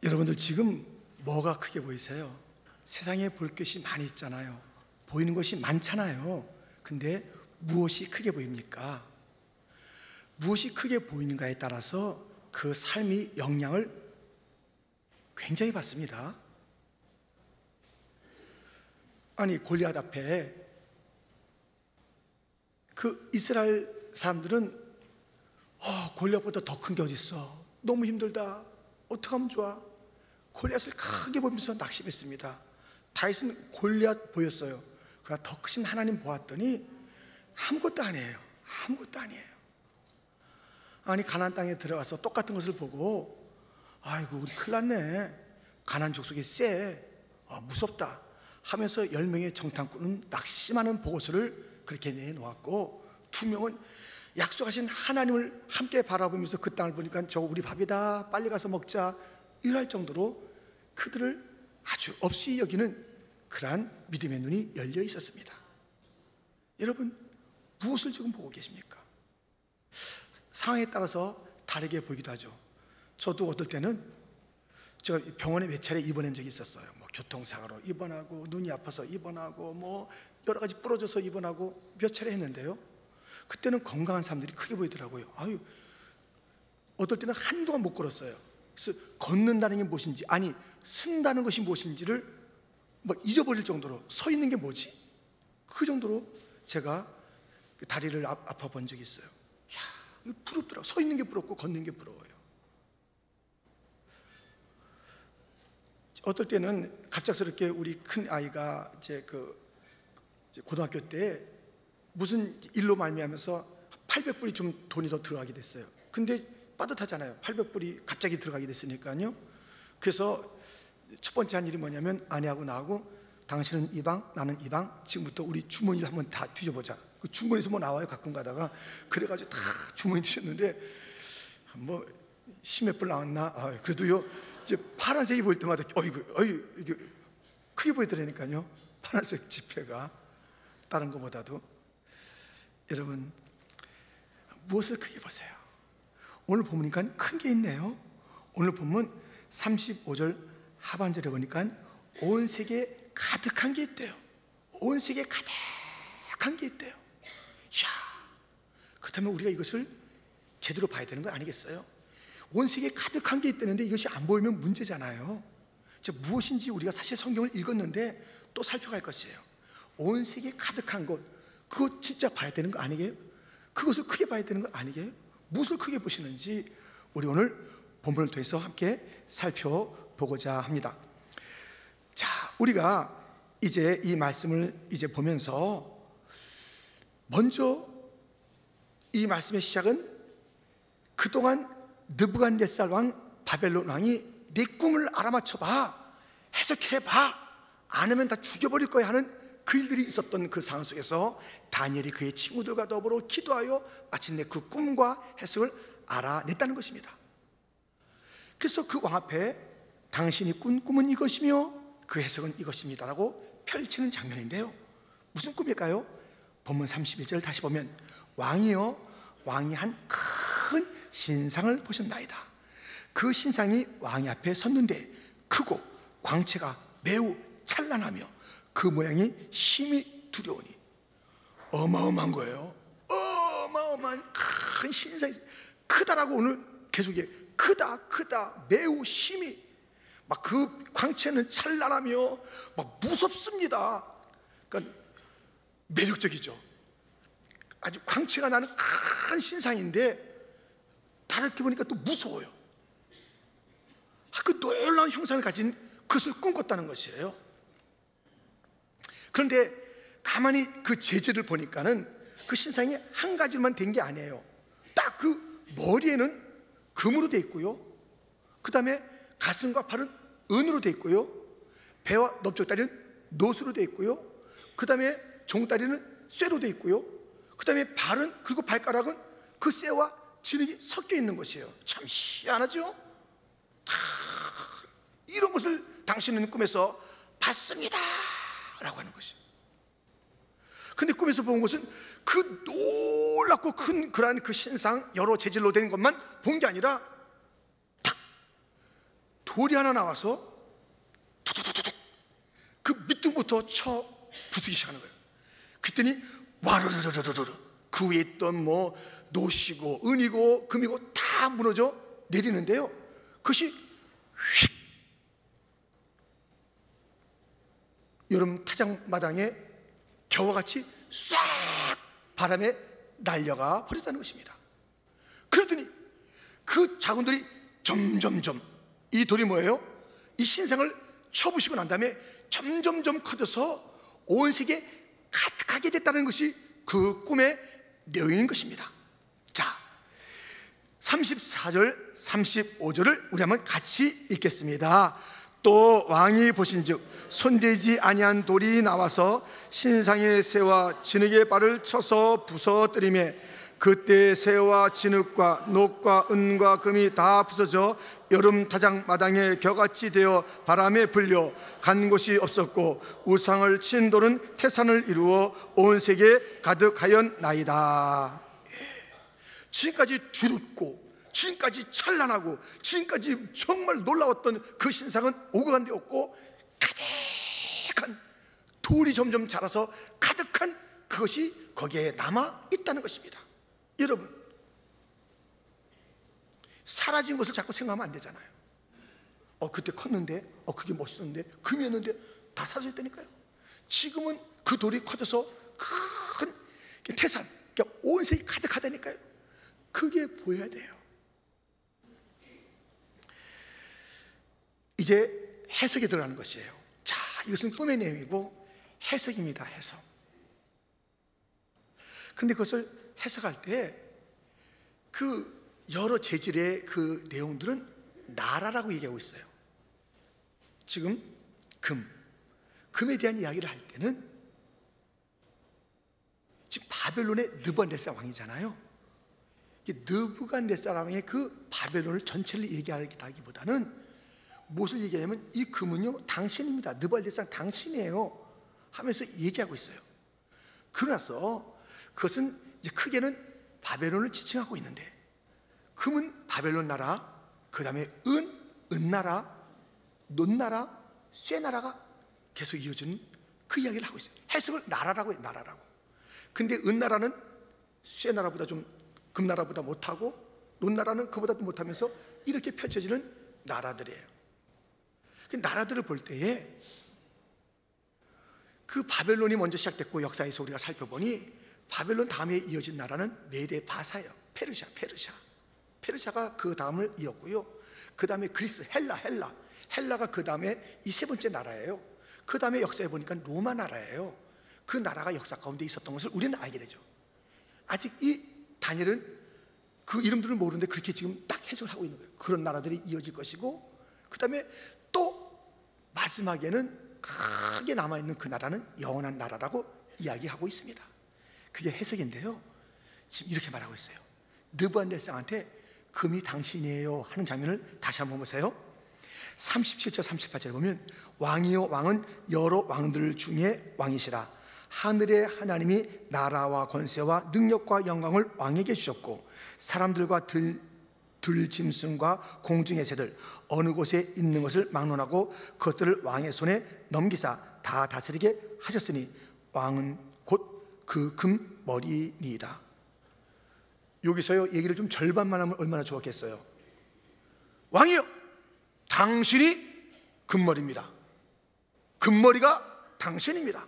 여러분들 지금 뭐가 크게 보이세요? 세상에 볼 것이 많이 있잖아요. 보이는 것이 많잖아요. 근데 무엇이 크게 보입니까? 무엇이 크게 보이는가에 따라서 그 삶이 영향을 굉장히 받습니다. 아니, 골리앗 앞에 그 이스라엘 사람들은 골리앗보다 더 큰 게 어딨어, 너무 힘들다, 어떡하면 좋아. 골리앗을 크게 보면서 낙심했습니다. 다윗은 골리앗 보였어요. 그러나 더 크신 하나님 보았더니 아무것도 아니에요. 아무것도 아니에요. 아니, 가나안 땅에 들어가서 똑같은 것을 보고 아이고, 우리 큰일 났네, 가나안 족속이 세, 무섭다 하면서 10명의 정탐꾼은 낙심하는 보고서를 그렇게 내놓았고, 2명은 약속하신 하나님을 함께 바라보면서 그 땅을 보니까 저거 우리 밥이다, 빨리 가서 먹자, 이럴 정도로 그들을 아주 없이 여기는 그러한 믿음의 눈이 열려 있었습니다. 여러분, 무엇을 지금 보고 계십니까? 상황에 따라서 다르게 보이기도 하죠. 저도 어떨 때는 제가 병원에 몇 차례 입원한 적이 있었어요. 뭐 교통사고로 입원하고, 눈이 아파서 입원하고, 뭐 여러 가지 부러져서 입원하고 몇 차례 했는데요, 그때는 건강한 사람들이 크게 보이더라고요. 아유, 어떨 때는 한동안 못 걸었어요. 그래서 걷는다는 게 무엇인지, 아니 쓴다는 것이 무엇인지를 뭐 잊어버릴 정도로, 서 있는 게 뭐지? 그 정도로 제가 다리를 아파 본 적이 있어요. 야, 부럽더라고요. 서 있는 게 부럽고 걷는 게 부러워요. 어떨 때는 갑작스럽게 우리 큰 아이가 이제 고등학교 때 무슨 일로 말미암아서 800불이 좀 돈이 더 들어가게 됐어요. 근데 빠듯하잖아요. 800불이 갑자기 들어가게 됐으니까요. 그래서 첫 번째 한 일이 뭐냐면, 아내하고 나하고 당신은 이 방, 나는 이 방, 지금부터 우리 주머니를 한번 다 뒤져보자. 그 주머니에서 뭐 나와요, 가끔 가다가. 그래가지고 다 주머니 뒤졌는데 뭐 10몇 불 나왔나? 그래도요, 이제 파란색이 보일 때마다 이게 크게 보이더라니까요. 파란색 지폐가 다른 것보다도. 여러분, 무엇을 크게 보세요? 오늘 보니까 큰 게 있네요. 오늘 보면 35절 하반절에 보니까 온 세계에 가득한 게 있대요. 온 세계에 가득한 게 있대요. 이야, 그렇다면 우리가 이것을 제대로 봐야 되는 거 아니겠어요? 온 세계에 가득한 게 있다는데 이것이 안 보이면 문제잖아요. 무엇인지 우리가 사실 성경을 읽었는데 또 살펴갈 것이에요. 온 세계에 가득한 것, 그거 진짜 봐야 되는 거 아니게요? 그것을 크게 봐야 되는 거 아니게요? 무엇을 크게 보시는지 우리 오늘 본문을 통해서 함께 살펴보고자 합니다. 자, 우리가 이제 이 말씀을 이제 보면서 먼저 이 말씀의 시작은 그동안 느부갓네살 왕, 바벨론 왕이 내 꿈을 알아맞혀봐, 해석해봐, 안 하면 다 죽여버릴 거야 하는 그 일들이 있었던 그 상황 속에서 다니엘이 그의 친구들과 더불어 기도하여 마침내 그 꿈과 해석을 알아냈다는 것입니다. 그래서 그 왕 앞에 당신이 꾼 꿈은 이것이며 그 해석은 이것입니다 라고 펼치는 장면인데요, 무슨 꿈일까요? 본문 31절 다시 보면, 왕이여, 왕이 한 큰 신상을 보셨나이다. 그 신상이 왕의 앞에 섰는데 크고 광채가 매우 찬란하며 그 모양이 심히 두려우니. 어마어마한 거예요. 어마어마한 큰 신상이, 크다라고 오늘 계속 크다 매우 심히, 막 그 광채는 찬란하며 막 무섭습니다. 그러니까 매력적이죠. 아주 광채가 나는 큰 신상인데 다르게 보니까 또 무서워요. 그 놀라운 형상을 가진 그것을 꿈꿨다는 것이에요. 그런데 가만히 그 재질을 보니까는 그 신상이 한 가지만 된 게 아니에요. 딱 그 머리에는 금으로 돼 있고요, 그 다음에 가슴과 팔은 은으로 돼 있고요, 배와 넓적다리는 노수로 돼 있고요, 그 다음에 종다리는 쇠로 돼 있고요, 그 다음에 발은, 그리고 발가락은 그 쇠와 진흙이 섞여 있는 것이에요. 참 희한하죠? 이런 것을 당신은 꿈에서 봤습니다 라고 하는 것이에요. 근데 꿈에서 본 것은 그 놀랍고 큰 그러한 그 신상, 여러 재질로 된 것만 본 게 아니라 탁 돌이 하나 나와서 툭툭툭툭 그 밑둥부터 쳐 부수기 시작하는 거예요. 그랬더니 와르르르르르 그 위에 있던 뭐 노시고 은이고 금이고 다 무너져 내리는데요, 그것이 휙 여름 타작마당에 겨와같이 싹 바람에 날려가 버렸다는 것입니다. 그러더니 그 자군들이 점점점, 이 돌이 뭐예요? 이 신상을 쳐부시고 난 다음에 점점점 커져서 온 세계에 가득하게 됐다는 것이 그 꿈의 내용인 것입니다. 자, 34절 35절을 우리 한번 같이 읽겠습니다. 또 왕이 보신즉 손대지 아니한 돌이 나와서 신상의 새와 진흙의 발을 쳐서 부서뜨리매 그때 새와 진흙과 녹과 은과 금이 다 부서져 여름 타작 마당에 겨같이 되어 바람에 불려 간 곳이 없었고 우상을 친 돌은 태산을 이루어 온 세계에 가득하였나이다. 지금까지 두렵고 지금까지 찬란하고 지금까지 정말 놀라웠던 그 신상은 오고간 데 없고 가득한 돌이 점점 자라서 가득한 그것이 거기에 남아 있다는 것입니다. 여러분, 사라진 것을 자꾸 생각하면 안 되잖아요. 그때 컸는데, 그게 멋있었는데, 금이었는데 다 사라졌다니까요. 지금은 그 돌이 커져서 큰 태산, 그러니까 온 세계 가득하다니까요. 그게 보여야 돼요. 이제 해석에 들어가는 것이에요. 자, 이것은 꿈의 내용이고 해석입니다. 해석. 근데 그것을 해석할 때 그 여러 재질의 그 내용들은 나라라고 얘기하고 있어요. 지금 금에 대한 이야기를 할 때는 지금 바벨론의 느부갓네살 왕이잖아요. 느부갓네살 왕의 그 바벨론을 전체를 얘기하기보다는 무엇을 얘기하냐면 이 금은요 당신입니다, 느부갓네살 당신이에요 하면서 얘기하고 있어요. 그러나서 그것은 이제 크게는 바벨론을 지칭하고 있는데, 금은 바벨론 나라, 그 다음에 은나라, 논나라, 쇠나라가 계속 이어지는 그 이야기를 하고 있어요. 해석을 나라라고 해요. 나라라고. 근데 은나라는 쇠나라보다 좀 금나라보다 못하고 논나라는 그보다 못하면서 이렇게 펼쳐지는 나라들이에요. 그 나라들을 볼 때에 그 바벨론이 먼저 시작됐고 역사에서 우리가 살펴보니 바벨론 다음에 이어진 나라는 메데 바사예요. 페르시아가 그 다음을 이었고요. 그 다음에 그리스, 헬라가 그 다음에 이 세 번째 나라예요. 그 다음에 역사에 보니까 로마 나라예요. 그 나라가 역사 가운데 있었던 것을 우리는 알게 되죠. 아직 이 다니엘은 그 이름들을 모르는데 그렇게 지금 딱 해석을 하고 있는 거예요. 그런 나라들이 이어질 것이고, 그 다음에 또 마지막에는 크게 남아있는 그 나라는 영원한 나라라고 이야기하고 있습니다. 그게 해석인데요, 지금 이렇게 말하고 있어요. 느부갓네살한테 금이 당신이에요 하는 장면을 다시 한번 보세요. 37절 38절에 보면 왕이요 왕은 여러 왕들 중에 왕이시라. 하늘의 하나님이 나라와 권세와 능력과 영광을 왕에게 주셨고 사람들과 들짐승과 공중의 새들 어느 곳에 있는 것을 막론하고 그것들을 왕의 손에 넘기사 다 다스리게 하셨으니 왕은 곧 그 금머리니이다. 여기서요 얘기를 좀 절반만 하면 얼마나 좋았겠어요. 왕이요 당신이 금머리입니다. 금머리가 당신입니다.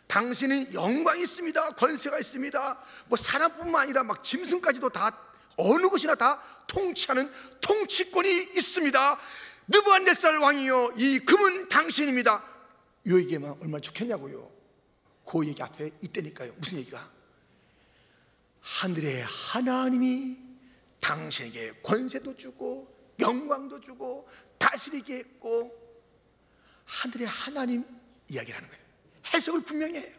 당신은 영광이 있습니다. 권세가 있습니다. 뭐 사람뿐만 아니라 막 짐승까지도 다 어느 곳이나 다 통치하는 통치권이 있습니다. 느부갓네살 왕이요 이 금은 당신입니다. 이 얘기만 얼마나 좋겠냐고요. 그 얘기 앞에 있다니까요. 무슨 얘기가? 하늘의 하나님이 당신에게 권세도 주고 영광도 주고 다스리게 했고, 하늘의 하나님 이야기를 하는 거예요. 해석을 분명히 해요.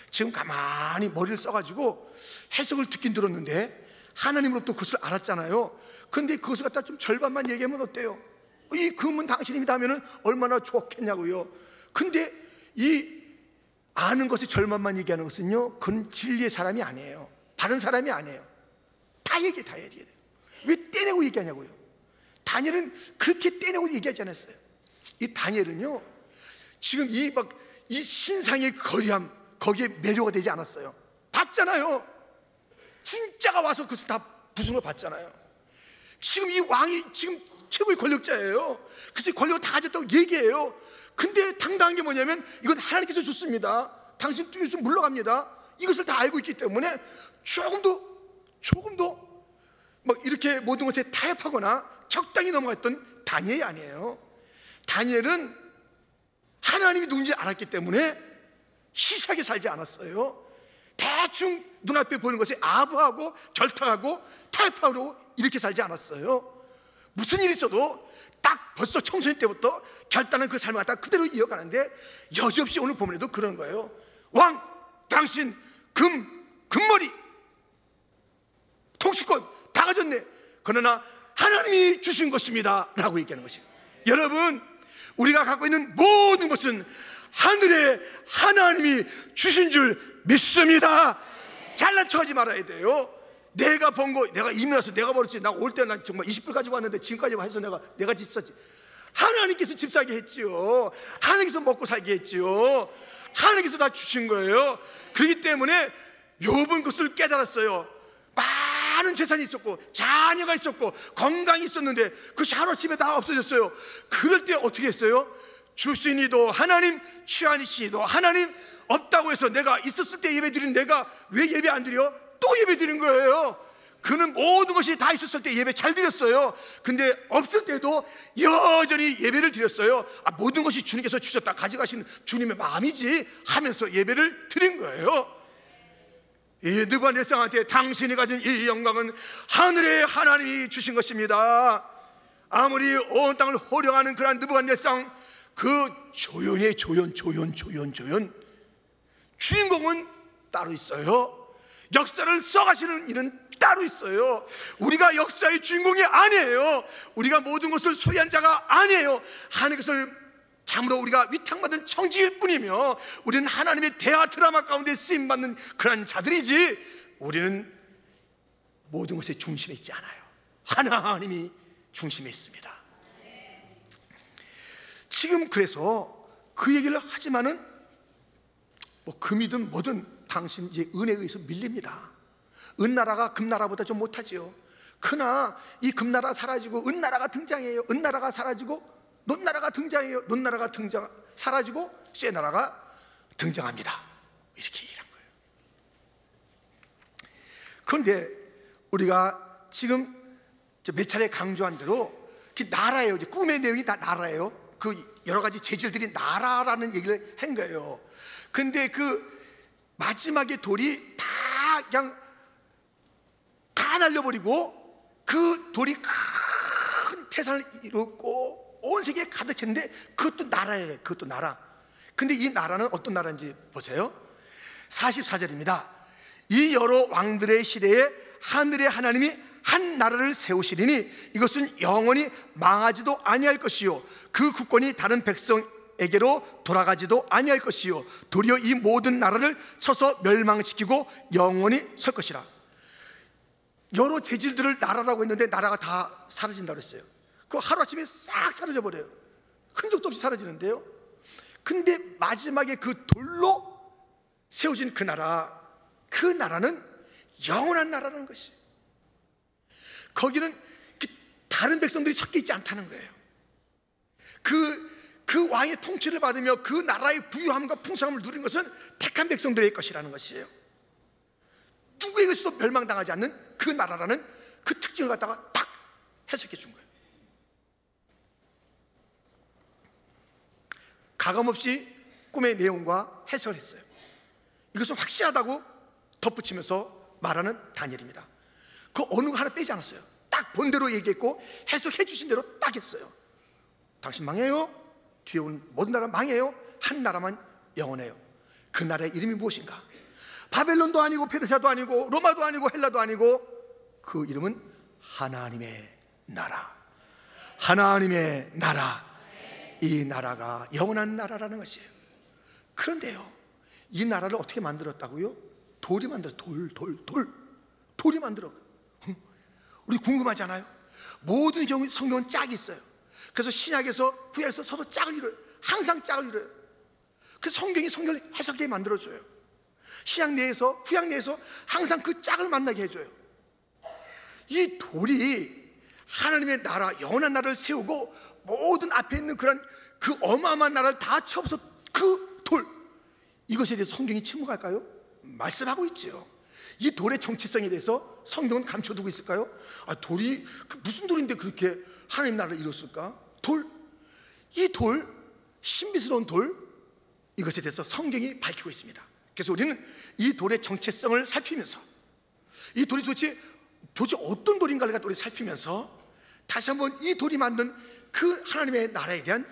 지금 가만히 머리를 써가지고 해석을 듣긴 들었는데 하나님으로부터 그것을 알았잖아요. 근데 그것을 갖다 좀 절반만 얘기하면 어때요? 이 금은 당신입니다 하면은 얼마나 좋겠냐고요. 근데 이 아는 것의 절반만 얘기하는 것은요, 그건 진리의 사람이 아니에요. 바른 사람이 아니에요. 다 얘기해야 돼요. 왜 떼내고 얘기하냐고요. 다니엘은 그렇게 떼내고 얘기하지 않았어요. 이 다니엘은요, 지금 이 신상의 거리함, 거기에 매료가 되지 않았어요. 봤잖아요. 진짜가 와서 그것을 다 부수는 걸 봤잖아요. 지금 이 왕이 지금 최고의 권력자예요. 그래서 권력을 다 가졌다고 얘기해요. 근데 당당한 게 뭐냐면, 이건 하나님께서 줬습니다. 당신 뜻에서 물러갑니다. 이것을 다 알고 있기 때문에 조금도 막 이렇게 모든 것에 타협하거나 적당히 넘어갔던 다니엘이 아니에요. 다니엘은 하나님이 누군지 알았기 때문에 시시하게 살지 않았어요. 대충 눈앞에 보이는 것에 아부하고 절탁하고 타협하고 이렇게 살지 않았어요. 무슨 일이 있어도 딱 벌써 청소년 때부터 결단한 그 삶을 갖다 그대로 이어가는데, 여지없이 오늘 보면에도 그런 거예요. 왕, 당신 금머리 통치권 다 가졌네. 그러나 하나님이 주신 것입니다 라고 얘기하는 것이에요. 여러분, 우리가 갖고 있는 모든 것은 하늘에 하나님이 주신 줄 믿습니다. 잘난 척하지 말아야 돼요. 내가 번 거, 내가 이민 와서 내가 벌었지. 나 올 때 난 정말 20불 가지고 왔는데 지금까지 해서 내가 집 샀지. 하나님께서 집 사게 했지요. 하나님께서 먹고 살게 했지요. 하나님께서 다 주신 거예요. 그렇기 때문에 욥은 그것을 깨달았어요. 많은 재산이 있었고 자녀가 있었고 건강이 있었는데 그것이 하루아침에 다 없어졌어요. 그럴 때 어떻게 했어요? 주시니도 하나님, 취하시니도 하나님, 없다고 해서 내가 있었을 때 예배 드린 내가 왜 예배 안 드려? 또 예배 드린 거예요. 그는 모든 것이 다 있었을 때 예배 잘 드렸어요. 근데 없을 때도 여전히 예배를 드렸어요. 모든 것이 주님께서 주셨다, 가져가신 주님의 마음이지 하면서 예배를 드린 거예요. 이 느부갓네살한테 당신이 가진 이 영광은 하늘의 하나님이 주신 것입니다. 아무리 온 땅을 호령하는 그런 느부갓네살, 그 조연의 조연 주인공은 따로 있어요. 역사를 써가시는 이는 따로 있어요. 우리가 역사의 주인공이 아니에요. 우리가 모든 것을 소유한 자가 아니에요. 하나님께서 참으로 우리가 위탁받은 청지일 뿐이며, 우리는 하나님의 대화 드라마 가운데 쓰임받는 그런 자들이지, 우리는 모든 것의 중심에 있지 않아요. 하나님이 중심에 있습니다. 지금 그래서 그 얘기를 하지만은 뭐 금이든 뭐든 당신 이제 은혜에 의해서 밀립니다. 은나라가 금나라보다 좀 못하지요. 그러나 이 금나라 사라지고 은나라가 등장해요. 은나라가 사라지고 논나라가 등장해요. 논나라가 사라지고 쇠나라가 등장합니다. 이렇게 얘기한 거예요. 그런데 우리가 지금 몇 차례 강조한 대로 나라예요. 꿈의 내용이 다 나라예요. 그 여러 가지 재질들이 나라라는 얘기를 한 거예요. 근데 그 마지막에 돌이 다 그냥 다 날려버리고 그 돌이 큰 태산을 이뤘고 온 세계에 가득했는데 그것도 나라예요. 그것도 나라. 근데 이 나라는 어떤 나라인지 보세요. 44절입니다. 이 여러 왕들의 시대에 하늘의 하나님이 한 나라를 세우시리니 이것은 영원히 망하지도 아니할 것이요 그 국권이 다른 백성에게로 돌아가지도 아니할 것이요 도리어 이 모든 나라를 쳐서 멸망시키고 영원히 설 것이라. 여러 재질들을 나라라고 했는데 나라가 다 사라진다고 했어요. 그거 하루아침에 싹 사라져 버려요. 흔적도 없이 사라지는데요. 근데 마지막에 그 돌로 세워진 그 나라는 영원한 나라라는 것이. 거기는 다른 백성들이 섞여 있지 않다는 거예요. 그 왕의 통치를 받으며 그 나라의 부유함과 풍성함을 누린 것은 택한 백성들의 것이라는 것이에요. 누구에게서도 멸망당하지 않는 그 나라라는 그 특징을 갖다가 딱 해석해 준 거예요. 가감없이 꿈의 내용과 해석을 했어요. 이것은 확실하다고 덧붙이면서 말하는 다니엘입니다. 그 어느 거 하나 빼지 않았어요. 딱 본대로 얘기했고 해석해 주신 대로 딱 했어요. 당신 망해요. 뒤에 온 모든 나라 망해요. 한 나라만 영원해요. 그 나라의 이름이 무엇인가? 바벨론도 아니고 페르시아도 아니고 로마도 아니고 헬라도 아니고 그 이름은 하나님의 나라. 하나님의 나라. 이 나라가 영원한 나라라는 것이에요. 그런데요, 이 나라를 어떻게 만들었다고요? 돌이 만들었어요. 돌이 만들어. 우리 궁금하잖아요. 모든 경우 성경은 짝이 있어요. 그래서 신약에서 구약에서 서로 짝을 이뤄요. 항상 짝을 이뤄요. 그 성경이 성경을 해석되게 만들어줘요. 신약 내에서 구약 내에서 항상 그 짝을 만나게 해줘요. 이 돌이 하나님의 나라, 영원한 나라를 세우고 모든 앞에 있는 그런 그 어마어마한 나라를 다 쳐서 그 돌, 이것에 대해서 성경이 침묵할까요? 말씀하고 있죠. 이 돌의 정체성에 대해서 성경은 감춰두고 있을까요? 돌이 무슨 돌인데 그렇게 하나님 나라를 이뤘을까? 돌, 이 돌, 신비스러운 돌, 이것에 대해서 성경이 밝히고 있습니다. 그래서 우리는 이 돌의 정체성을 살피면서 이 돌이 도대체 어떤 돌인가를 우리 살피면서 다시 한번 이 돌이 만든 그 하나님의 나라에 대한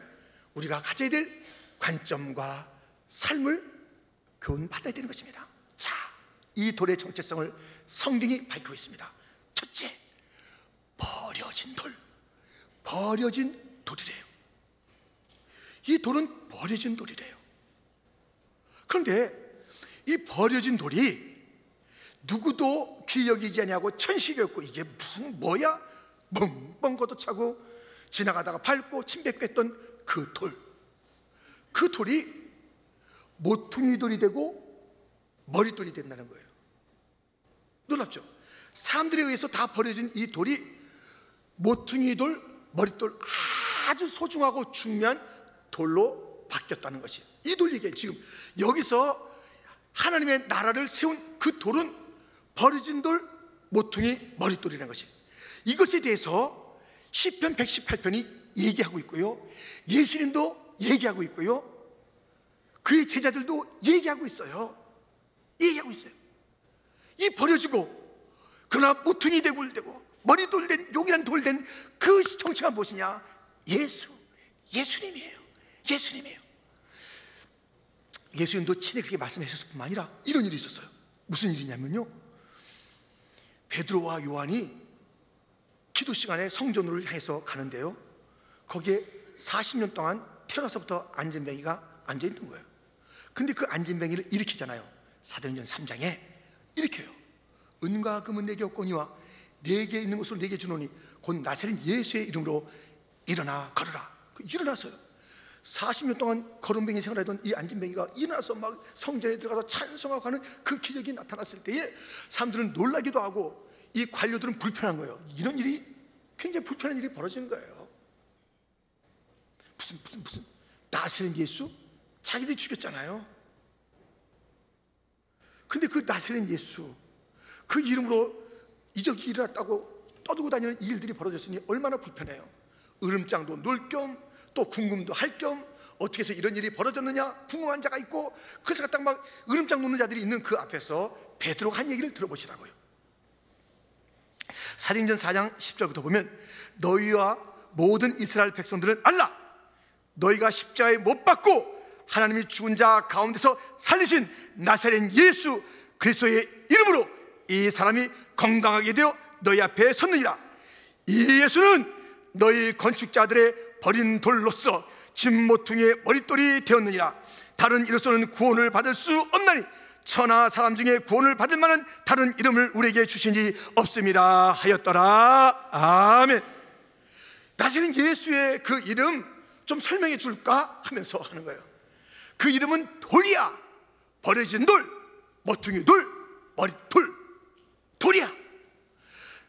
우리가 가져야 될 관점과 삶을 교훈받아야 되는 것입니다. 자, 이 돌의 정체성을 성경이 밝히고 있습니다. 첫째, 버려진 돌, 버려진 돌이래요. 이 돌은 버려진 돌이래요. 그런데 이 버려진 돌이 누구도 귀히 여기지 아니하고 천식이었고, 이게 무슨 뭐야? 멍멍 걷어차고 지나가다가 밟고 침뱉겠던 그 돌, 그 돌이 모퉁이 돌이 되고 머릿돌이 된다는 거예요. 놀랍죠? 사람들에 의해서 다 버려진 이 돌이 모퉁이 돌, 머릿돌, 아주 소중하고 중요한 돌로 바뀌었다는 것이에요. 이 돌 얘기예요. 지금 여기서 하나님의 나라를 세운 그 돌은 버려진 돌, 모퉁이, 머릿돌이라는 것이에요. 이것에 대해서 시편 118편이 얘기하고 있고요, 예수님도 얘기하고 있고요, 그의 제자들도 얘기하고 있어요. 얘기하고 있어요. 이 버려지고 그러나 모퉁이 되고 머릿돌 된, 용이란 돌 된 그 정체가 무엇이냐? 예수님이에요. 예수님이에요. 예수님도 친히 그렇게 말씀하셨을 뿐만 아니라 이런 일이 있었어요. 무슨 일이냐면요, 베드로와 요한이 기도 시간에 성전으로 향해서 가는데요, 거기에 40년 동안 태어나서부터 안진뱅이가 앉아있는 거예요. 근데 그 안진뱅이를 일으키잖아요. 사도행전 3장에 일으켜요. 은과 금은 내게 없거니와 내게 있는 것으로 내게 주노니 곧 나사렛 예수의 이름으로 일어나 걸으라. 일어났어요. 40년 동안 거름뱅이 생활하던 이 안진뱅이가 일어나서 막 성전에 들어가서 찬송하고 하는 그 기적이 나타났을 때에 사람들은 놀라기도 하고 이 관료들은 불편한 거예요. 이런 일이, 굉장히 불편한 일이 벌어지는 거예요. 무슨 나사렛 예수? 자기들이 죽였잖아요. 근데 그 나사렛 예수, 그 이름으로 이적이 일어났다고 떠들고 다니는 이 일들이 벌어졌으니 얼마나 불편해요. 으름장도 놀 겸 또 궁금도 할 겸 어떻게 해서 이런 일이 벌어졌느냐 궁금한 자가 있고, 그래서 딱 막 으름장 놓는 자들이 있는 그 앞에서 베드로가 한 얘기를 들어보시라고요. 사도행전 4장 10절부터 보면, 너희와 모든 이스라엘 백성들은 알라, 너희가 십자가에 못 박고 하나님이 죽은 자 가운데서 살리신 나사렛 예수 그리스도의 이름으로 이 사람이 건강하게 되어 너희 앞에 섰느니라. 이 예수는 너희 건축자들의 버린 돌로서 진모퉁이의 머릿돌이 되었느니라. 다른 이로서는 구원을 받을 수 없나니 천하 사람 중에 구원을 받을 만한 다른 이름을 우리에게 주신 이 없습니다 하였더라. 아멘. 나사렛 예수의 그 이름 좀 설명해 줄까 하면서 하는 거예요. 그 이름은 돌이야. 버려진 돌, 모퉁이 돌, 머릿돌, 돌이야.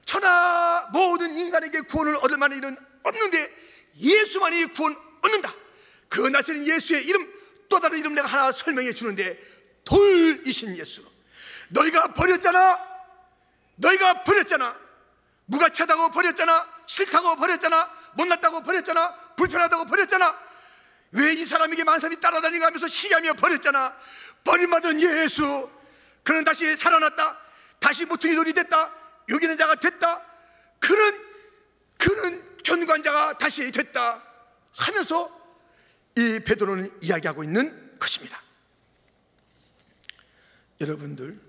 천하 모든 인간에게 구원을 얻을 만한 일은 없는데 예수만이 구원 얻는다. 그 나사렛 예수의 이름, 또 다른 이름 내가 하나 설명해 주는데, 돌이신 예수. 너희가 버렸잖아. 너희가 버렸잖아. 무가치하다고 버렸잖아. 싫다고 버렸잖아. 못났다고 버렸잖아. 불편하다고 버렸잖아. 왜 이 사람에게 만사람이 따라다니고 하면서 시기하며 버렸잖아. 버림받은 예수, 그는 다시 살아났다. 다시 모퉁이 돌이 됐다. 여기는 자가 됐다. 그는 견관자가 다시 됐다 하면서 이 베드로는 이야기하고 있는 것입니다. 여러분들,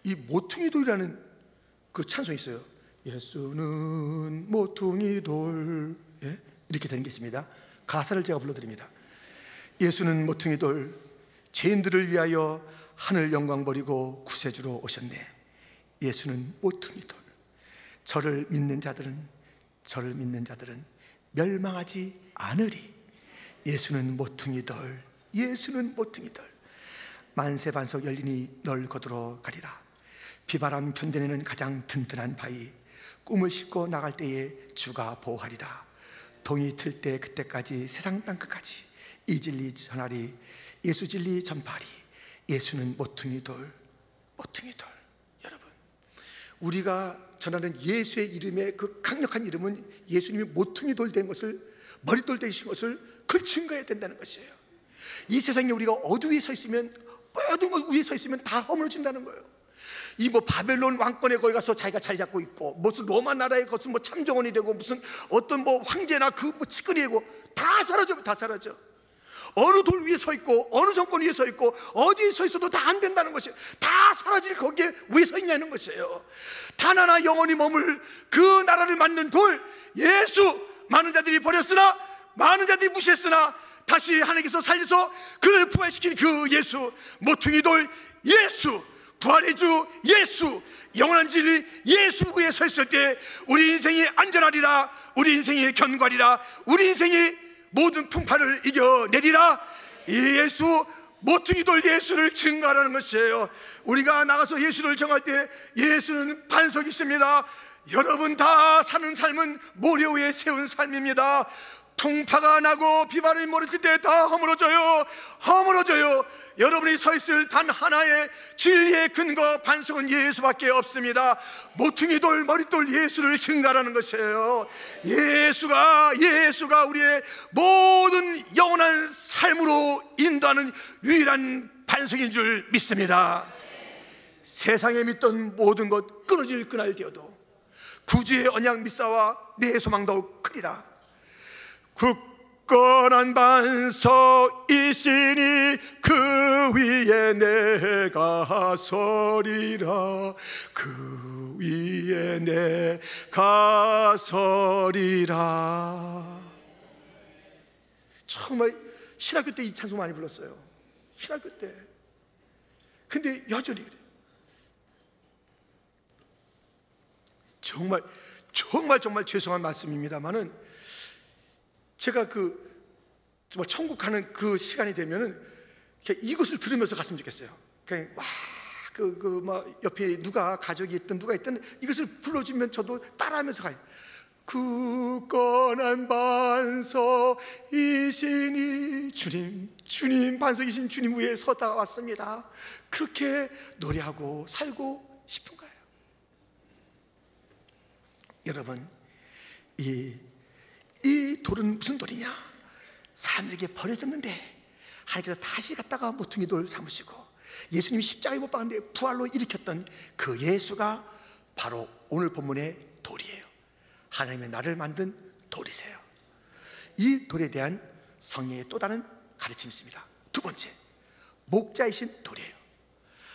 이 모퉁이 돌이라는 그 찬송이 있어요. 예수는 모퉁이 돌, 예? 이렇게 되는 게 있습니다. 가사를 제가 불러드립니다. 예수는 모퉁이 돌, 죄인들을 위하여 하늘 영광 버리고 구세주로 오셨네. 예수는 모퉁이 돌, 저를 믿는 자들은 저를 믿는 자들은 멸망하지 않으리. 예수는 모퉁이돌, 예수는 모퉁이돌. 만세반석 열리니 널 거두러 가리라. 비바람 견뎌내는 가장 든든한 바위. 꿈을 싣고 나갈 때에 주가 보호하리라. 동이 틀 때 그때까지 세상 땅끝까지 이 진리 전하리. 예수 진리 전파리. 예수는 모퉁이돌, 모퉁이돌. 여러분, 우리가 전하는 예수의 이름의 그 강력한 이름은 예수님이 모퉁이돌 된 것을, 머릿돌 되신 것을 그걸 증거해야 된다는 것이에요. 이 세상에 우리가 어둠 위에 서 있으면, 모든 것 위에 서 있으면 다 허물어진다는 거예요. 이 뭐 바벨론 왕권에 거기 가서 자기가 자리 잡고 있고, 무슨 로마 나라의 것은 뭐 참정원이 되고, 무슨 어떤 뭐 황제나 그 뭐 측근이고 다 사라져, 다 사라져. 어느 돌 위에 서 있고, 어느 정권 위에 서 있고, 어디에 서 있어도 다 안 된다는 것이에요. 다 사라질 거기에 왜 서 있냐는 것이에요. 단 하나 영원히 머물 그 나라를 만든 돌, 예수. 많은 자들이 버렸으나, 많은 자들이 무시했으나 다시 하나님께서 살려서 그를 부활시킨 그 예수, 모퉁이 돌 예수, 부활의 주 예수, 영원한 진리 예수 위에 서 있을 때 우리 인생이 안전하리라. 우리 인생이 견고하리라. 우리 인생이 모든 풍파를 이겨내리라. 이 예수, 모퉁이 돌 예수를 증거하라는 것이에요. 우리가 나가서 예수를 정할 때 예수는 반석이십니다. 여러분 다 사는 삶은 모래 위에 세운 삶입니다. 풍파가 나고 비바람이 몰아칠 때 다 허물어져요. 허물어져요. 여러분이 서 있을 단 하나의 진리의 근거, 반석은 예수밖에 없습니다. 모퉁이 돌, 머릿돌 예수를 증가하라는 것이에요. 예수가 우리의 모든 영원한 삶으로 인도하는 유일한 반석인 줄 믿습니다. 세상에 믿던 모든 것 끊어질 그날 되어도 구주의 언약 믿사와 내 소망 더욱 크리라. 굳건한 반석이시니 그 위에 내가 서리라. 그 위에 내가 서리라. 정말 신학교 때 이 찬송 많이 불렀어요. 신학교 때. 근데 여전히 그래. 정말 죄송한 말씀입니다만은, 제가 정말 천국 가는 그 시간이 되면은 이것을 들으면서 갔으면 좋겠어요. 그냥 막 옆에 누가 가족이 있든 누가 있든 이것을 불러주면 저도 따라하면서 가요. 굳건한 반석이시니 주님 반석이신 주님 위에 서다 왔습니다. 그렇게 노래하고 살고 싶은 거예요. 여러분, 이 돌은 무슨 돌이냐? 사람들에게 버려졌는데 하나님께서 다시 갖다가 모퉁이 돌 삼으시고 예수님이 십자가에 못 박았는데 부활로 일으켰던 그 예수가 바로 오늘 본문의 돌이에요. 하나님의 나를 만든 돌이세요. 이 돌에 대한 성경의 또 다른 가르침이 있습니다. 두 번째, 목자이신 돌이에요.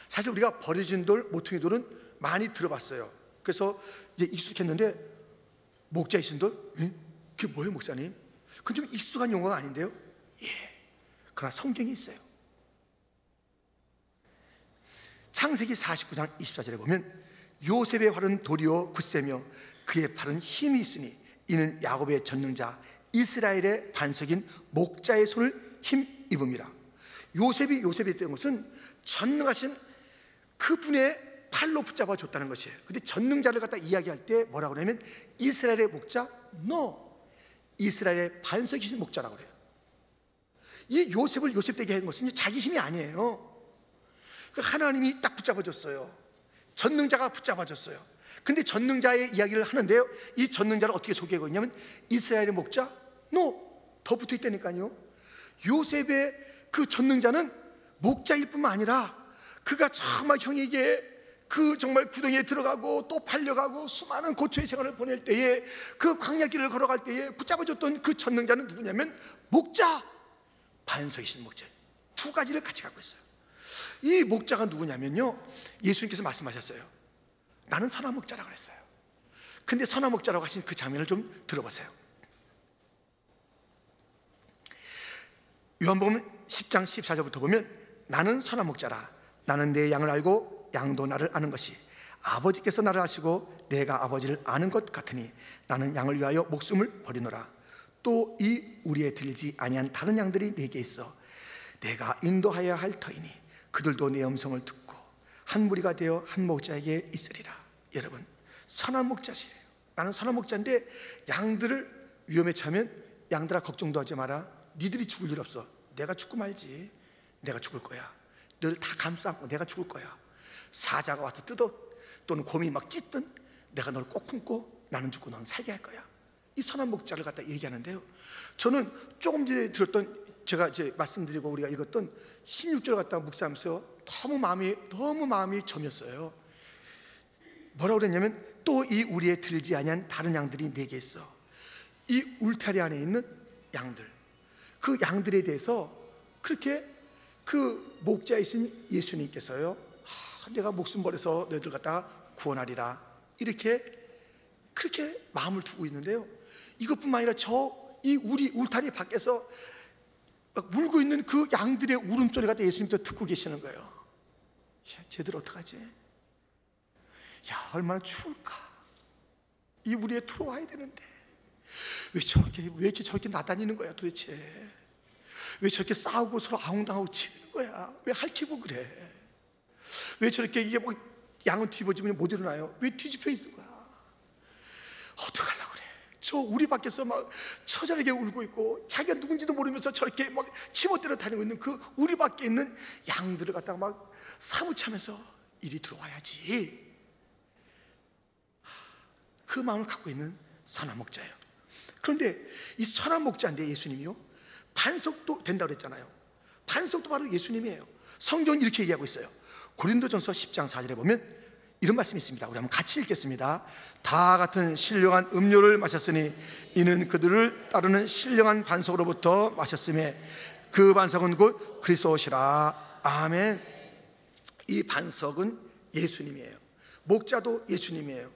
사실 우리가 버려진 돌, 모퉁이 돌은 많이 들어봤어요. 그래서 이제 익숙했는데, 목자이신 돌? 그게 뭐예요, 목사님? 그건 좀 익숙한 용어가 아닌데요? 예. 그러나 성경이 있어요. 창세기 49장 24절에 보면 요셉의 활은 돌이요 굳세며 그의 팔은 힘이 있으니 이는 야곱의 전능자 이스라엘의 반석인 목자의 손을 힘입음이라. 요셉이 됐던 것은 전능하신 그분의 팔로 붙잡아 줬다는 것이에요. 근데 전능자를 갖다 이야기할 때 뭐라고 그러냐면 이스라엘의 목자? No. 이스라엘의 반석이신 목자라고 그래요. 이 요셉을 요셉되게 한 것은 자기 힘이 아니에요. 하나님이 딱 붙잡아줬어요. 전능자가 붙잡아줬어요. 근데 전능자의 이야기를 하는데요, 이 전능자를 어떻게 소개하고 있냐면 이스라엘의 목자? No. 더 붙어있다니까요. 요셉의 그 전능자는 목자일 뿐만 아니라 그가 정말 형에게 그 정말 구덩이에 들어가고 또 팔려가고 수많은 고초의 생활을 보낼 때에 그 광야길을 걸어갈 때에 붙잡아줬던 그 전능자는 누구냐면 목자, 반석이신 목자. 두 가지를 같이 갖고 있어요. 이 목자가 누구냐면요, 예수님께서 말씀하셨어요. 나는 선한 목자라고 그랬어요. 근데 선한 목자라고 하신 그 장면을 좀 들어보세요. 요한복음 10장 14절부터 보면 나는 선한 목자라. 나는 내 양을 알고 양도 나를 아는 것이 아버지께서 나를 아시고 내가 아버지를 아는 것 같으니 나는 양을 위하여 목숨을 버리노라. 또 이 우리에 들지 아니한 다른 양들이 내게 있어 내가 인도하여야 할 터이니 그들도 내 음성을 듣고 한 무리가 되어 한 목자에게 있으리라. 여러분, 선한 목자시래요. 나는 선한 목자인데 양들을 위험에 처하면 양들아 걱정도 하지 마라. 니들이 죽을 일 없어. 내가 죽고 말지. 내가 죽을 거야. 너를 다 감싸고 내가 죽을 거야. 사자가 와서 뜯어 또는 곰이 막 찢든 내가 너를 꼭 품고 나는 죽고 너는 살게 할 거야. 이 선한 목자를 갖다 얘기하는데요, 저는 조금 전에 들었던, 제가 이제 말씀드리고 우리가 읽었던 16절 갖다가 묵상하면서 너무 마음이 점였어요. 뭐라고 그랬냐면 또 이 우리에 들지 아니한 다른 양들이 내게 있어. 이 울타리 안에 있는 양들, 그 양들에 대해서 그렇게 그 목자이신 예수님께서요, 내가 목숨 버려서 너희들 갖다가 구원하리라, 그렇게 마음을 두고 있는데요, 이것뿐만 아니라 이 우리 울타리 밖에서 막 울고 있는 그 양들의 울음소리가 예수님도 듣고 계시는 거예요. 야, 쟤들 어떡하지? 야, 얼마나 추울까? 이 우리에 들어와야 되는데 왜 이렇게 저렇게 나다니는 거야 도대체? 왜 저렇게 싸우고 서로 아웅당하고 치는 거야? 왜 핥히고 그래? 왜 저렇게 이게 막 양은 뒤집어지면 못 일어나요? 왜 뒤집혀 있는 거야? 어떡하려고 그래? 저 우리 밖에서 막 처절하게 울고 있고 자기가 누군지도 모르면서 저렇게 막 치모대로 다니고 있는 그 우리 밖에 있는 양들을 갖다가 막 사무치면서 이리 들어와야지. 그 마음을 갖고 있는 선한 목자예요. 그런데 이 선한 목자인데 예수님이요, 반석도 된다고 그랬잖아요. 반석도 바로 예수님이에요. 성경은 이렇게 얘기하고 있어요. 고린도전서 10장 4절에 보면 이런 말씀이 있습니다. 우리 한번 같이 읽겠습니다. 다 같은 신령한 음료를 마셨으니 이는 그들을 따르는 신령한 반석으로부터 마셨음에 그 반석은 곧 그리스도시라. 아멘. 이 반석은 예수님이에요. 목자도 예수님이에요.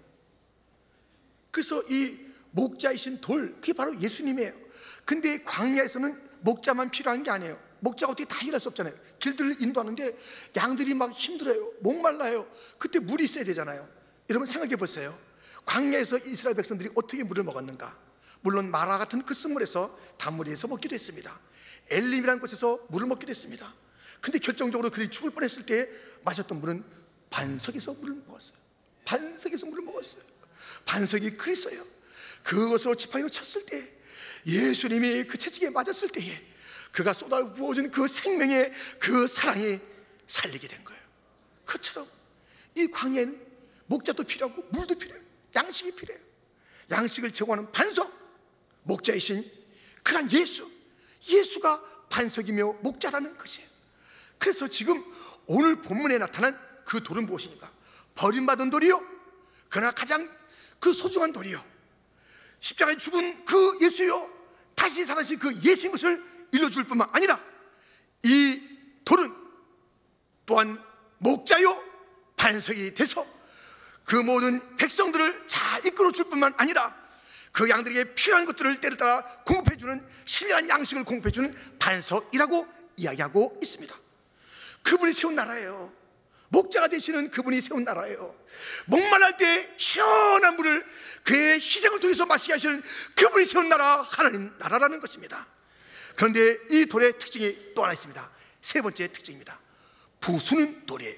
그래서 이 목자이신 돌, 그게 바로 예수님이에요. 근데 광야에서는 목자만 필요한 게 아니에요. 목자가 어떻게 다 일할 수 없잖아요. 길들을 인도하는데 양들이 막 힘들어요. 목말라요. 그때 물이 있어야 되잖아요. 여러분 생각해 보세요. 광야에서 이스라엘 백성들이 어떻게 물을 먹었는가? 물론 마라 같은 그 쓴물에서 단물에서 먹기도 했습니다. 엘림이라는 곳에서 물을 먹기도 했습니다. 근데 결정적으로 그들이 죽을 뻔했을 때 마셨던 물은 반석에서 물을 먹었어요. 반석에서 물을 먹었어요. 반석이 그리스도예요. 그것으로 지팡이로 쳤을 때, 예수님이 그 채찍에 맞았을 때에 그가 쏟아 부어준 그 생명의 그 사랑이 살리게 된 거예요. 그처럼 이 광야에는 목자도 필요하고 물도 필요해요. 양식이 필요해요. 양식을 제공하는 반석, 목자이신 그런 예수가 반석이며 목자라는 것이에요. 그래서 지금 오늘 본문에 나타난 그 돌은 무엇입니까? 버림받은 돌이요, 그러나 가장 그 소중한 돌이요, 십자가에 죽은 그 예수요, 다시 살아신 그 예수인 것을 일러줄 뿐만 아니라 이 돌은 또한 목자요 반석이 돼서 그 모든 백성들을 잘 이끌어줄 뿐만 아니라 그 양들에게 필요한 것들을 때를 따라 공급해주는 신령한 양식을 공급해주는 반석이라고 이야기하고 있습니다. 그분이 세운 나라예요. 목자가 되시는 그분이 세운 나라예요. 목말랄 때 시원한 물을 그의 희생을 통해서 마시게 하시는 그분이 세운 나라, 하나님 나라라는 것입니다. 그런데 이 돌의 특징이 또 하나 있습니다. 세 번째 특징입니다. 부수는 돌이에요.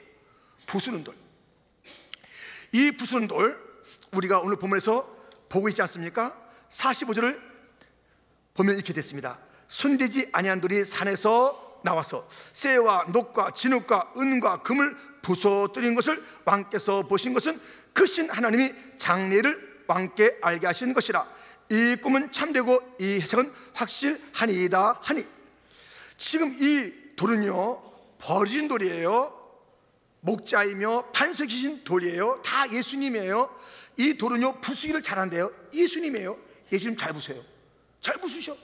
부수는 돌. 이 부수는 돌, 우리가 오늘 본문에서 보고 있지 않습니까? 45절을 보면 이렇게 됐습니다. 손대지 아니한 돌이 산에서 나와서 쇠와 녹과 진흙과 은과 금을 부숴뜨린 것을 왕께서 보신 것은 그 신 하나님이 장래를 왕께 알게 하신 것이라. 이 꿈은 참되고 이 해석은 확실하니이다 하니. 지금 이 돌은요, 버린 돌이에요. 목자이며 반석이신 돌이에요. 다 예수님이에요. 이 돌은요, 부수기를 잘한대요. 예수님이에요. 예수님 잘 부세요. 잘 부수셔.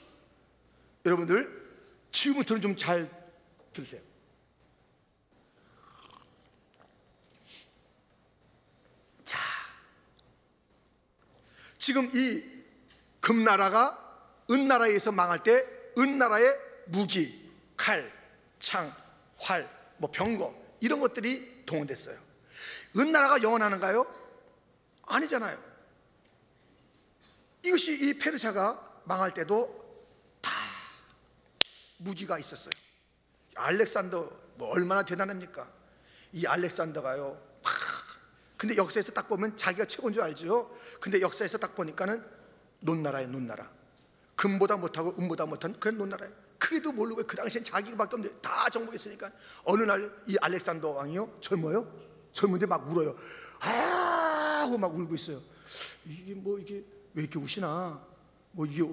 여러분들 지금부터는 좀 잘 들으세요. 자, 지금 이 금나라가 은나라에 의해서 망할 때 은나라의 무기, 칼, 창, 활, 병거 이런 것들이 동원됐어요. 은나라가 영원하는가요? 아니잖아요. 이것이 이 페르시아가 망할 때도 다 무기가 있었어요. 알렉산더 뭐 얼마나 대단합니까? 이 알렉산더가요. 근데 역사에서 딱 보면 자기가 최고인 줄 알죠. 근데 역사에서 딱 보니까는 논나라예요. 논나라. 금보다 못하고 은보다 못한 그런 논나라예요. 그래도 모르고 그 당시엔 자기밖에 없는데 다 정복했으니까 어느 날 이 알렉산더 왕이요 젊은데 막 울어요. 아 하고 막 울고 있어요. 이게 왜 이렇게 우시나? 이게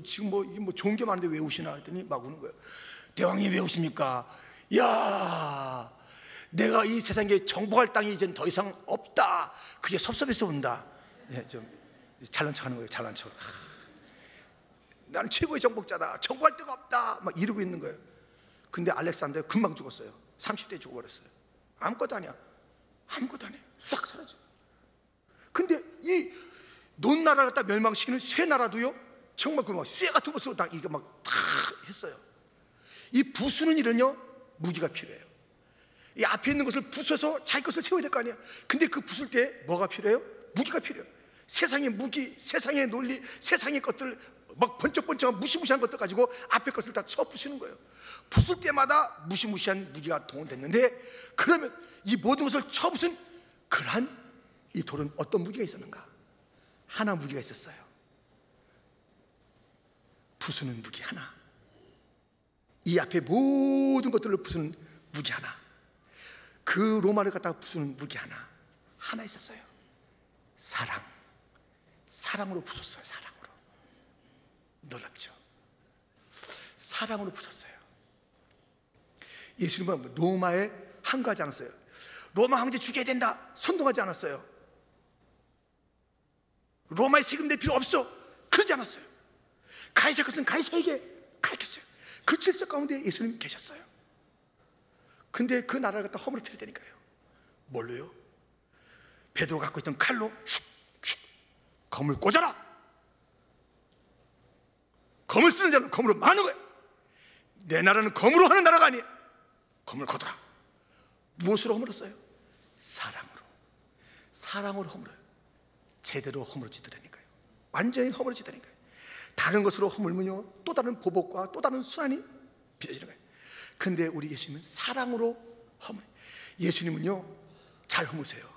지금 이게 좋은 게 많은데 왜 우시나 했더니 막 우는 거예요. 대왕님 왜 우십니까? 야, 내가 이 세상에 정복할 땅이 이젠 더 이상 없다. 그게 섭섭해서 운다. 네, 좀 잘난 척하는 거예요. 잘난 척. 나는 최고의 정복자다. 정복할 데가 없다. 막 이러고 있는 거예요. 근데 알렉산더가 금방 죽었어요. 30대에 죽어버렸어요. 아무것도 아니야. 아무것도 아니에요. 싹 사라져. 근데 이 논나라를 갖다 멸망시키는 쇠나라도요, 정말 쇠 같은 것으로 다 이거 막 다 했어요. 이 부수는 일은요, 무기가 필요해요. 이 앞에 있는 것을 부숴서 자기 것을 세워야 될 거 아니에요. 근데 그 부술 때 뭐가 필요해요? 무기가 필요해요. 세상의 무기, 세상의 논리, 세상의 것들 막 번쩍번쩍한 무시무시한 것들 가지고 앞에 것을 다 쳐 부수는 거예요. 부술 때마다 무시무시한 무기가 동원됐는데, 그러면 이 모든 것을 쳐 부순 그러한 이 돌은 어떤 무기가 있었는가? 하나 무기가 있었어요. 부수는 무기 하나. 이 앞에 모든 것들을 부수는 무기 하나. 그 로마를 갖다가 부수는 무기 하나 있었어요. 사랑으로 부쉈어요. 사랑으로. 놀랍죠? 사랑으로 부쉈어요. 예수님은 로마에 항거하지 않았어요. 로마 황제 죽여야 된다 선동하지 않았어요. 로마에 세금 낼 필요 없어 그러지 않았어요. 가이사 것은 가이사에게 가르쳤어요. 그 질서 가운데 예수님 계셨어요. 근데 그 나라를 갖다 허물어뜨리다니까요. 뭘로요? 베드로가 갖고 있던 칼로 슉슉 검을 꽂아라. 검을 쓰는 자는 검으로 마는 거예요. 내 나라는 검으로 하는 나라가 아니에요. 검을 거둬라. 무엇으로 허물었어요? 사랑으로 허물어요. 제대로 허물어지더라니까요. 완전히 허물어지더라니까요. 다른 것으로 허물면요, 또 다른 보복과 또 다른 순환이 빚어지는 거예요. 근데 우리 예수님은 사랑으로 허물어요. 예수님은요, 잘 허무세요.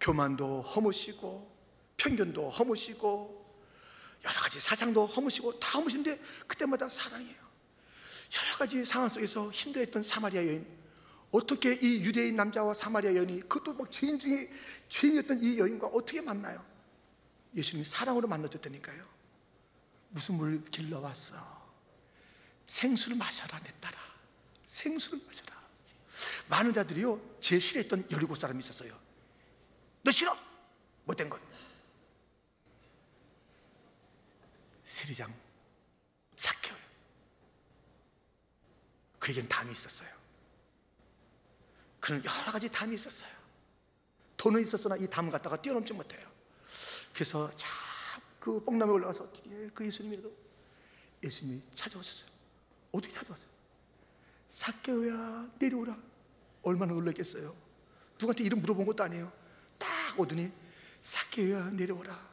교만도 허무시고 편견도 허무시고 여러 가지 사상도 허무시고 다 허무신데 그때마다 사랑이에요. 여러 가지 상황 속에서 힘들었던 사마리아 여인, 어떻게 이 유대인 남자와 사마리아 여인이, 그것도 막 죄인 중에 죄인이었던 이 여인과 어떻게 만나요? 예수님이 사랑으로 만나줬다니까요. 무슨 물 길러왔어? 생수를 마셔라 내 딸아. 생수를 마셔라. 많은 자들이요, 제일 싫어했던 17사람이 있었어요. 너 싫어? 못된 것. 세리장 삭개오요. 그에겐 담이 있었어요. 그는 여러 가지 담이 있었어요. 돈은 있었으나 이 담을 갖다가 뛰어넘지 못해요. 그래서 참 그 뽕나무에 올라가서 어떻게 그 예수님이라도, 예수님이 찾아오셨어요. 어떻게 찾아왔어요? 삭개오야 내려오라. 얼마나 놀랐겠어요. 누구한테 이름 물어본 것도 아니에요. 딱 오더니 삭개오야 내려오라.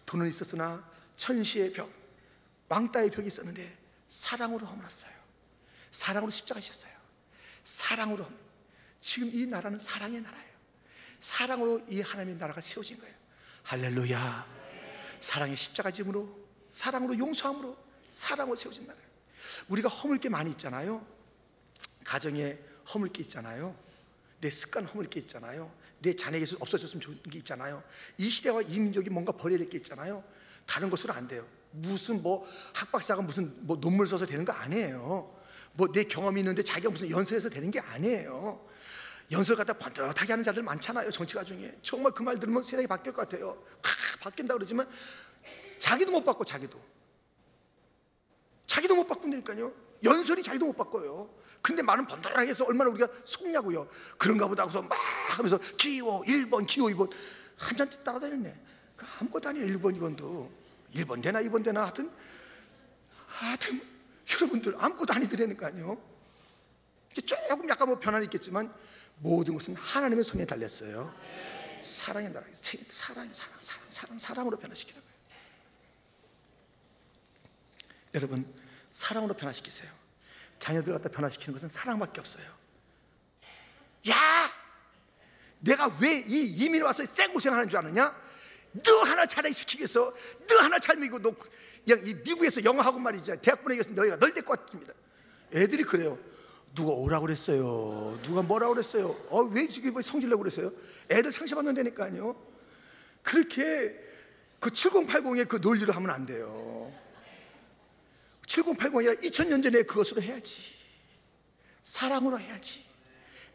돈은 있었으나 천시의 벽, 왕따의 벽이 있었는데 사랑으로 허물었어요. 사랑으로 십자가셨어요. 사랑으로. 지금 이 나라는 사랑의 나라예요. 사랑으로 이 하나님의 나라가 세워진 거예요. 할렐루야. 사랑의 십자가 짐으로, 사랑으로 용서함으로, 사랑으로 세워진 나라예요. 우리가 허물 게 많이 있잖아요. 가정에 허물 게 있잖아요. 내 습관 허물 게 있잖아요. 내 자녀에게서 없어졌으면 좋은 게 있잖아요. 이 시대와 이 민족이 뭔가 버려야 될 게 있잖아요. 다른 것으로 안 돼요. 무슨 학박사가 무슨 논문 써서 되는 거 아니에요. 내 경험이 있는데 자기가 무슨 연설해서 되는 게 아니에요. 연설 갖다 번듯하게 하는 자들 많잖아요. 정치가 중에. 정말 그 말 들으면 세상이 바뀔 것 같아요. 바뀐다 그러지만 자기도 못 바꿔. 자기도 못 바꾼다니까요. 연설이 자기도 못 바꿔요. 근데 말은 번듯하게 해서 얼마나 우리가 속냐고요. 그런가 보다 하고서 막 하면서 기호 1번 기호 2번 한잔 따라다녔네. 아무것도 아니에요. 1번 2번도 1번 되나 2번 되나 하여튼 여러분들 아무것도 아니더라니까요. 조금 약간 변화는 있겠지만 모든 것은 하나님의 손에 달렸어요. 사랑의 나라, 사랑으로 변화시키는 거예요. 여러분, 사랑으로 변화시키세요. 자녀들 갖다 변화시키는 것은 사랑밖에 없어요. 야, 내가 왜 이 이민 와서 생고생하는 줄 아느냐? 너 하나 잘시키기 위해서, 너 하나 잘 미고, 너 그냥 이 미국에서 영어하고 말이죠, 대학 보내기 위해서 너희가 널 데리고 왔습니다. 애들이 그래요. 누가 오라고 그랬어요? 누가 뭐라고 그랬어요? 왜 지금 뭐 성질내고 그랬어요? 애들 상처받는다니까요. 그렇게 그 7080의 그 논리로 하면 안 돼요. 7080이 아니라 2000년 전에 그것으로 해야지. 사랑으로 해야지.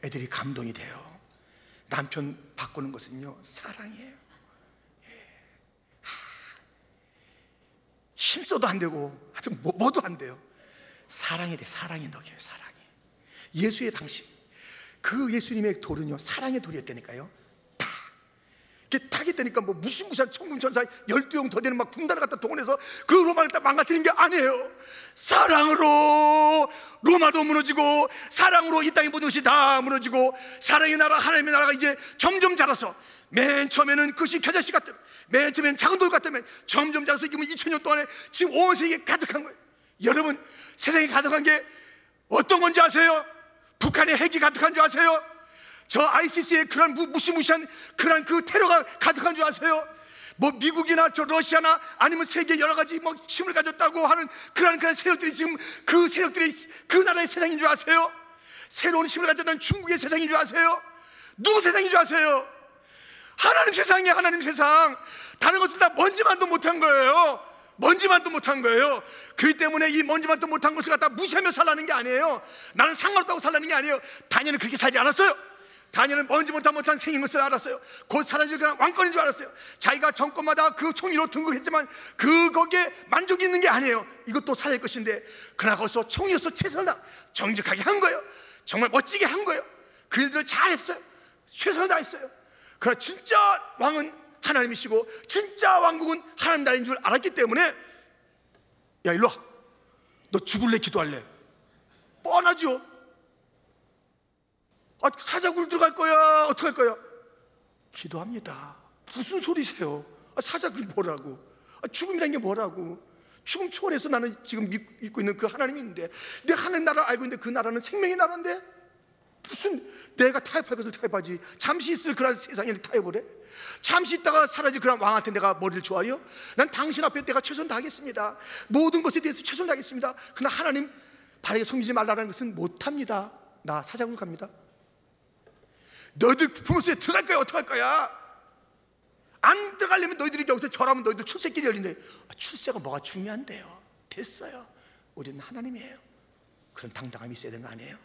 애들이 감동이 돼요. 남편 바꾸는 것은요, 사랑이에요. 힘써도 안 되고 하여튼 뭐도 안 돼요. 사랑이 돼. 사랑이 녹여요. 사랑이. 예수의 방식, 그 예수님의 돌은요, 사랑의 돌이었다니까요. 탁 했다니까 뭐 무시무시한 천군천사 12형 더 되는 막 군단을 갖다 동원해서 그 로마를 다 망가뜨리는 게 아니에요. 사랑으로 로마도 무너지고, 사랑으로 이 땅의 모든 것이 다 무너지고, 사랑의 나라, 하나님의 나라가 이제 점점 자라서, 맨 처음에는 그것이 겨자씨 같다면, 맨 처음에는 작은 돌 같다면, 점점 자라서 지금 2000년 동안에 지금 온 세계에 가득한 거예요. 여러분, 세상에 가득한 게 어떤 건지 아세요? 북한의 핵이 가득한 줄 아세요? 저 ICC의 그런 무시무시한 그런 그 테러가 가득한 줄 아세요? 뭐 미국이나 저 러시아나 아니면 세계 여러 가지 뭐 힘을 가졌다고 하는 그런 세력들이 지금 그 세력들이 그 나라의 세상인 줄 아세요? 새로운 힘을 가졌다는 중국의 세상인 줄 아세요? 누구 세상인 줄 아세요? 하나님 세상이에요. 하나님 세상. 다른 것은 다 먼지만도 못한 거예요. 먼지만도 못한 거예요. 그렇기 때문에 이 먼지만도 못한 것을 갖다 무시하며 살라는 게 아니에요. 나는 상관없다고 살라는 게 아니에요. 다니엘은 그렇게 살지 않았어요. 다니엘은 먼지 못한 생긴 것을 알았어요. 곧 사라질 그런 왕권인 줄 알았어요. 자기가 정권마다 그 총리로 등극했지만 거기에 만족이 있는 게 아니에요. 이것도 살릴 것인데, 그러나 거기서 총리로서 최선을 다 정직하게 한 거예요. 정말 멋지게 한 거예요. 그 일들을 잘했어요. 최선을 다했어요. 그러나 진짜 왕은 하나님이시고 진짜 왕국은 하나님 나라인 줄 알았기 때문에, 야 일로 와, 너 죽을래 기도할래? 뻔하죠. 사자굴 들어갈 거야? 어떻게 할 거야? 기도합니다. 무슨 소리세요? 사자굴이 뭐라고? 죽음이란 게 뭐라고? 죽음 초월해서 나는 지금 믿고 있는 그 하나님이 있는데, 내 하나님 나라를 알고 있는데 그 나라는 생명의 나라인데, 무슨 내가 타협할 것을 타협하지, 잠시 있을 그런 세상에 타협을 해? 잠시 있다가 사라질 그런 왕한테 내가 머리를 조아려? 난 당신 앞에 내가 최선 다하겠습니다. 모든 것에 대해서 최선 다하겠습니다. 그러나 하나님 바르게 섬기지 말라는 것은 못합니다. 나 사자굴 갑니다. 너희들 부모스에 들어갈 거야? 어떡할 거야? 안 들어가려면 너희들이 여기서 절하면 너희들 출세길이 열린대. 출세가 뭐가 중요한데요? 됐어요. 우리는 하나님이에요. 그런 당당함이 있어야 되는 거 아니에요?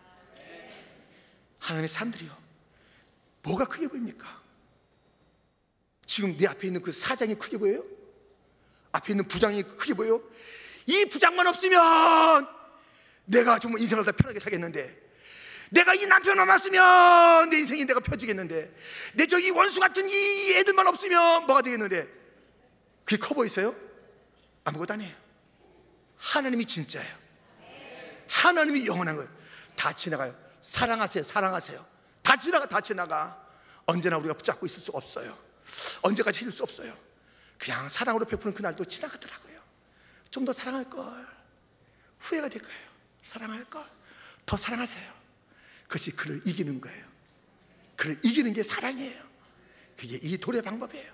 하나님의 사람들이요, 뭐가 크게 보입니까? 지금 내 앞에 있는 그 사장이 크게 보여요? 앞에 있는 부장이 크게 보여요? 이 부장만 없으면 내가 정말 인생을 다 편하게 살겠는데, 내가 이 남편 남았으면 내 인생이 내가 펴지겠는데, 내 저 이 원수 같은 이 애들만 없으면 뭐가 되겠는데, 그게 커 보이세요? 아무것도 아니에요. 하나님이 진짜예요. 하나님이 영원한 거예요. 다 지나가요. 사랑하세요. 사랑하세요. 다 지나가. 언제나 우리가 붙잡고 있을 수 없어요. 언제까지 해줄 수 없어요. 그냥 사랑으로 베푸는 그날도 지나가더라고요. 좀 더 사랑할 걸, 후회가 될 거예요. 사랑할 걸, 더 사랑하세요. 그것이 그를 이기는 거예요. 그를 이기는 게 사랑이에요. 그게 이 돌의 방법이에요.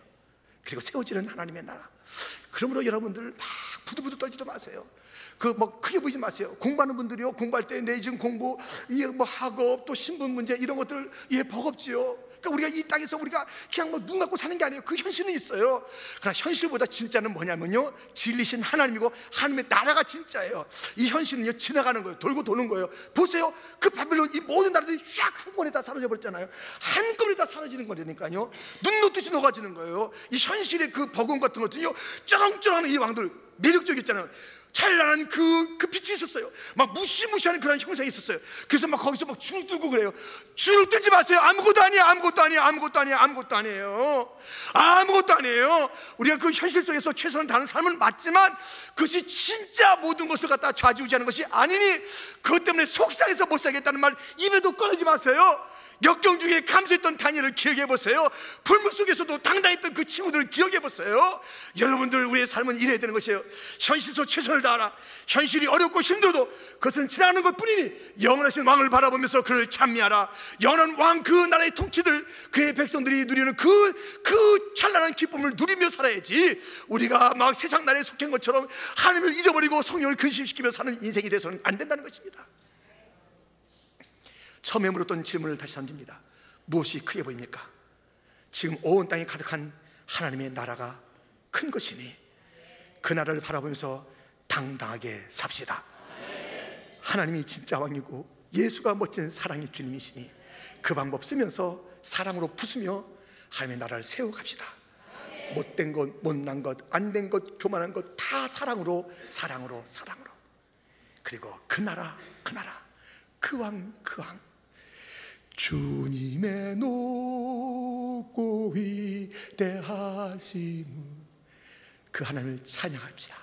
그리고 세워지는 하나님의 나라. 그러므로 여러분들 막 부들부들 떨지도 마세요. 뭐 크게 보이지 마세요. 공부하는 분들이요, 공부할 때 내신 공부, 뭐 학업, 또 신분 문제 이런 것들 버겁지요. 그러니까 우리가 이 땅에서 우리가 그냥 뭐 눈 감고 사는 게 아니에요. 그 현실은 있어요. 그러나 현실보다 진짜는 뭐냐면요, 진리신 하나님이고 하나님의 나라가 진짜예요. 이 현실은요, 지나가는 거예요. 돌고 도는 거예요. 보세요. 그 바벨론 이 모든 나라들이 쫙 한꺼번에 다 사라져 버렸잖아요. 한꺼번에 다 사라지는 거니까요. 눈 녹듯이 녹아지는 거예요. 이 현실의 그 버거움 같은 것들요, 쩌렁쩌렁하는 이 왕들 매력적이었잖아요. 찬란한 그 빛이 있었어요. 막 무시무시한 그런 형상이 있었어요. 그래서 막 거기서 막 주눅 들고 그래요. 주눅 들지 마세요. 아무것도 아니에요. 아무것도 아니에요. 아무것도 아니에요. 아무것도 아니에요. 아무것도 아니에요. 우리가 그 현실 속에서 최선을 다하는 삶은 맞지만, 그것이 진짜 모든 것을 갖다 좌지우지하는 것이 아니니, 그것 때문에 속상해서 못 살겠다는 말 입에도 꺼내지 마세요. 역경 중에 감수했던 다니엘을 기억해 보세요. 불문 속에서도 당당했던 그 친구들을 기억해 보세요. 여러분들, 우리의 삶은 이래야 되는 것이에요. 현실에서 최선을 다하라. 현실이 어렵고 힘들어도 그것은 지나가는 것뿐이니 영원하신 왕을 바라보면서 그를 찬미하라. 영원한 왕, 그 나라의 통치들, 그의 백성들이 누리는 그 찬란한 기쁨을 누리며 살아야지, 우리가 막 세상 나라에 속한 것처럼 하나님을 잊어버리고 성령을 근심시키며 사는 인생이 돼서는 안 된다는 것입니다. 처음에 물었던 질문을 다시 던집니다. 무엇이 크게 보입니까? 지금 온 땅에 가득한 하나님의 나라가 큰 것이니 그 나라를 바라보면서 당당하게 삽시다. 하나님이 진짜 왕이고 예수가 멋진 사랑의 주님이시니 그 방법 쓰면서 사랑으로 부수며 하나님의 나라를 세워갑시다. 못된 것, 못난 것, 안 된 것, 교만한 것 다 사랑으로, 사랑으로, 사랑으로. 그리고 그 나라, 그 왕, 주님의 높고 위대하심을, 그 하나님을 찬양합시다.